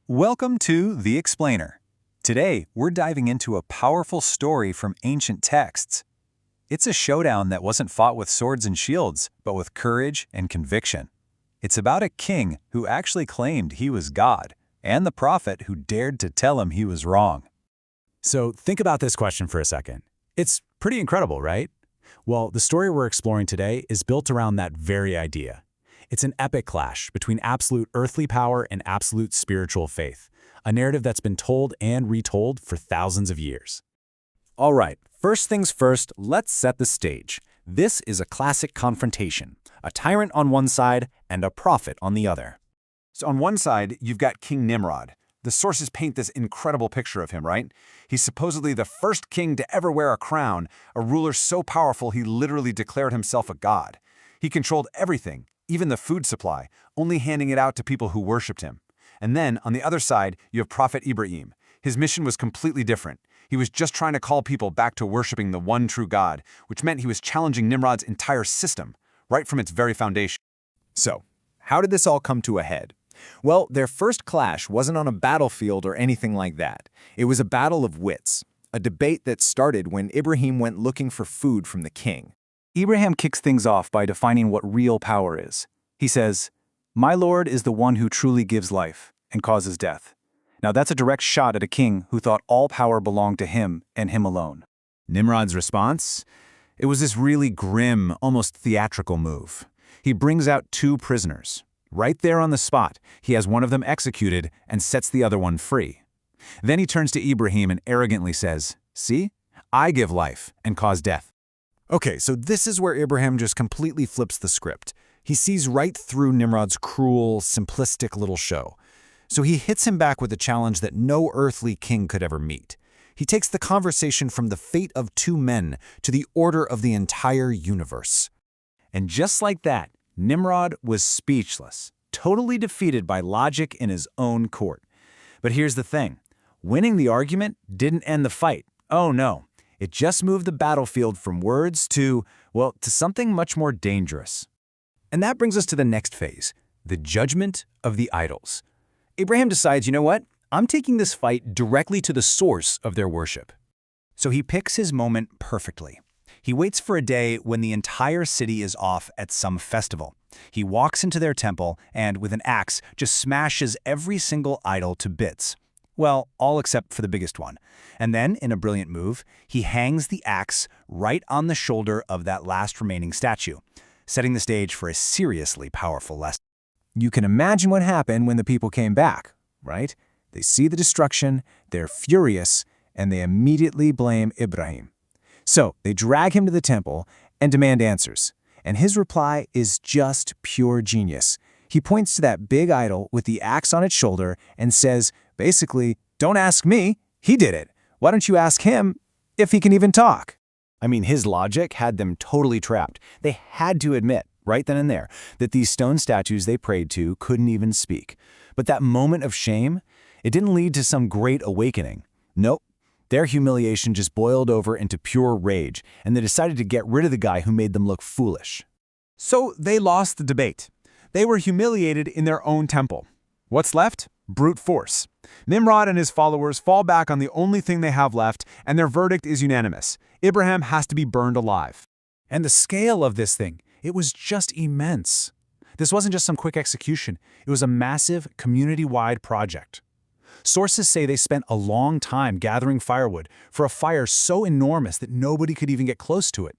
Welcome to The Explainer. Today, we're diving into a powerful story from ancient texts. It's a showdown that wasn't fought with swords and shields, but with courage and conviction. It's about a king who actually claimed he was God, and the prophet who dared to tell him he was wrong. So think about this question for a second. It's pretty incredible, right? Well, the story we're exploring today is built around that very idea. It's an epic clash between absolute earthly power and absolute spiritual faith, a narrative that's been told and retold for thousands of years. All right, first things first, let's set the stage. This is a classic confrontation, a tyrant on one side and a prophet on the other. So on one side, you've got King Nimrod. The sources paint this incredible picture of him, right? He's supposedly the first king to ever wear a crown, a ruler so powerful he literally declared himself a god. He controlled everything, even the food supply, only handing it out to people who worshipped him. And then, on the other side, you have Prophet Ibrahim. His mission was completely different. He was just trying to call people back to worshiping the one true God, which meant he was challenging Nimrod's entire system, right from its very foundation. So, how did this all come to a head? Well, their first clash wasn't on a battlefield or anything like that. It was a battle of wits, a debate that started when Ibrahim went looking for food from the king. Ibrahim kicks things off by defining what real power is. He says, "My Lord is the one who truly gives life and causes death." Now that's a direct shot at a king who thought all power belonged to him and him alone. Nimrod's response? It was this really grim, almost theatrical move. He brings out two prisoners. Right there on the spot, he has one of them executed and sets the other one free. Then he turns to Ibrahim and arrogantly says, "See, I give life and cause death." Okay, so this is where Ibrahim just completely flips the script. He sees right through Nimrod's cruel, simplistic little show. So he hits him back with a challenge that no earthly king could ever meet. He takes the conversation from the fate of two men to the order of the entire universe. And just like that, Nimrod was speechless, totally defeated by logic in his own court. But here's the thing. Winning the argument didn't end the fight. Oh no. It just moved the battlefield from words to something much more dangerous. And that brings us to the next phase, the judgment of the idols. Ibrahim decides, you know what? I'm taking this fight directly to the source of their worship. So he picks his moment perfectly. He waits for a day when the entire city is off at some festival. He walks into their temple and, with an axe, just smashes every single idol to bits. Well, all except for the biggest one. And then, in a brilliant move, he hangs the axe right on the shoulder of that last remaining statue, setting the stage for a seriously powerful lesson. You can imagine what happened when the people came back, right? They see the destruction, they're furious, and they immediately blame Ibrahim. So they drag him to the temple and demand answers. And his reply is just pure genius. He points to that big idol with the axe on its shoulder and says, basically, "Don't ask me, he did it. Why don't you ask him if he can even talk?" I mean, his logic had them totally trapped. They had to admit, right then and there, that these stone statues they prayed to couldn't even speak. But that moment of shame, it didn't lead to some great awakening. Nope. Their humiliation just boiled over into pure rage, and they decided to get rid of the guy who made them look foolish. So they lost the debate. They were humiliated in their own temple. What's left? Brute force. Nimrod and his followers fall back on the only thing they have left, and their verdict is unanimous. Ibrahim has to be burned alive. And the scale of this thing, it was just immense. This wasn't just some quick execution. It was a massive, community-wide project. Sources say they spent a long time gathering firewood for a fire so enormous that nobody could even get close to it.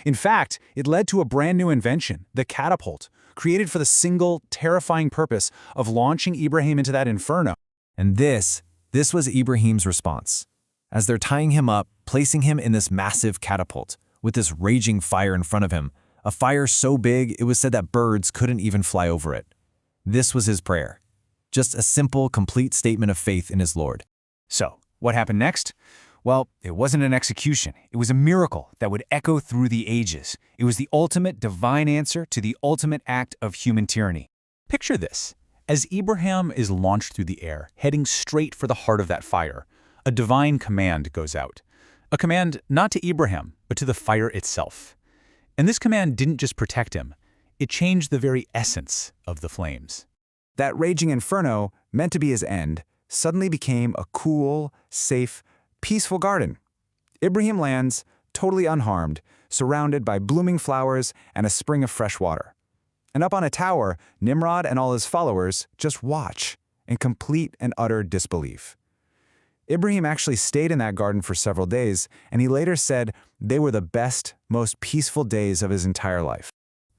In fact, it led to a brand new invention, the catapult, created for the single, terrifying purpose of launching Ibrahim into that inferno. And this was Ibrahim's response. As they're tying him up, placing him in this massive catapult, with this raging fire in front of him, a fire so big it was said that birds couldn't even fly over it. This was his prayer. Just a simple, complete statement of faith in his Lord. So, what happened next? Well, it wasn't an execution. It was a miracle that would echo through the ages. It was the ultimate divine answer to the ultimate act of human tyranny. Picture this. As Ibrahim is launched through the air, heading straight for the heart of that fire, a divine command goes out. A command not to Ibrahim, but to the fire itself. And this command didn't just protect him. It changed the very essence of the flames. That raging inferno, meant to be his end, suddenly became a cool, safe, peaceful garden. Ibrahim lands, totally unharmed, surrounded by blooming flowers and a spring of fresh water. And up on a tower, Nimrod and all his followers just watch in complete and utter disbelief. Ibrahim actually stayed in that garden for several days, and he later said they were the best, most peaceful days of his entire life.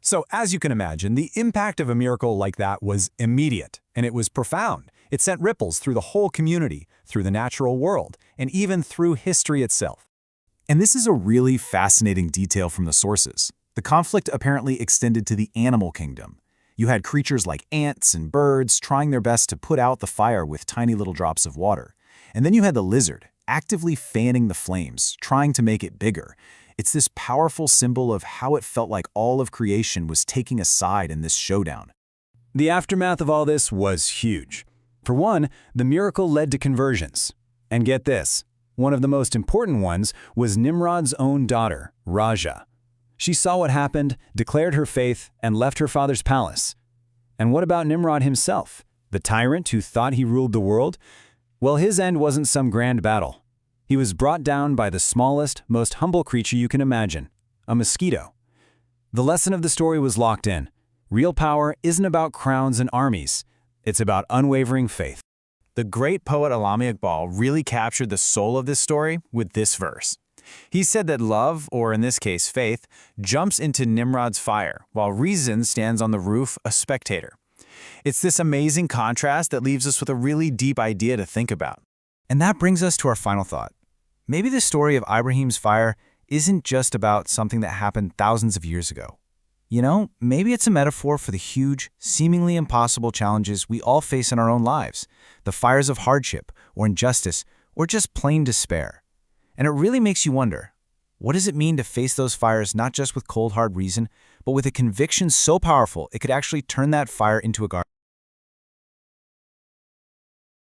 So, as you can imagine, the impact of a miracle like that was immediate, and it was profound. It sent ripples through the whole community, through the natural world, and even through history itself. And this is a really fascinating detail from the sources. The conflict apparently extended to the animal kingdom. You had creatures like ants and birds trying their best to put out the fire with tiny little drops of water. And then you had the lizard, actively fanning the flames, trying to make it bigger. It's this powerful symbol of how it felt like all of creation was taking a side in this showdown. The aftermath of all this was huge. For one, the miracle led to conversions. And get this, one of the most important ones was Nimrod's own daughter, Raja. She saw what happened, declared her faith, and left her father's palace. And what about Nimrod himself, the tyrant who thought he ruled the world? Well, his end wasn't some grand battle. He was brought down by the smallest, most humble creature you can imagine, a mosquito. The lesson of the story was locked in. Real power isn't about crowns and armies. It's about unwavering faith. The great poet Allama Iqbal really captured the soul of this story with this verse. He said that love, or in this case faith, jumps into Nimrod's fire, while reason stands on the roof, a spectator. It's this amazing contrast that leaves us with a really deep idea to think about. And that brings us to our final thought. Maybe the story of Ibrahim's fire isn't just about something that happened thousands of years ago. You know, maybe it's a metaphor for the huge, seemingly impossible challenges we all face in our own lives, the fires of hardship or injustice or just plain despair. And it really makes you wonder, what does it mean to face those fires not just with cold, hard reason, but with a conviction so powerful it could actually turn that fire into a garden?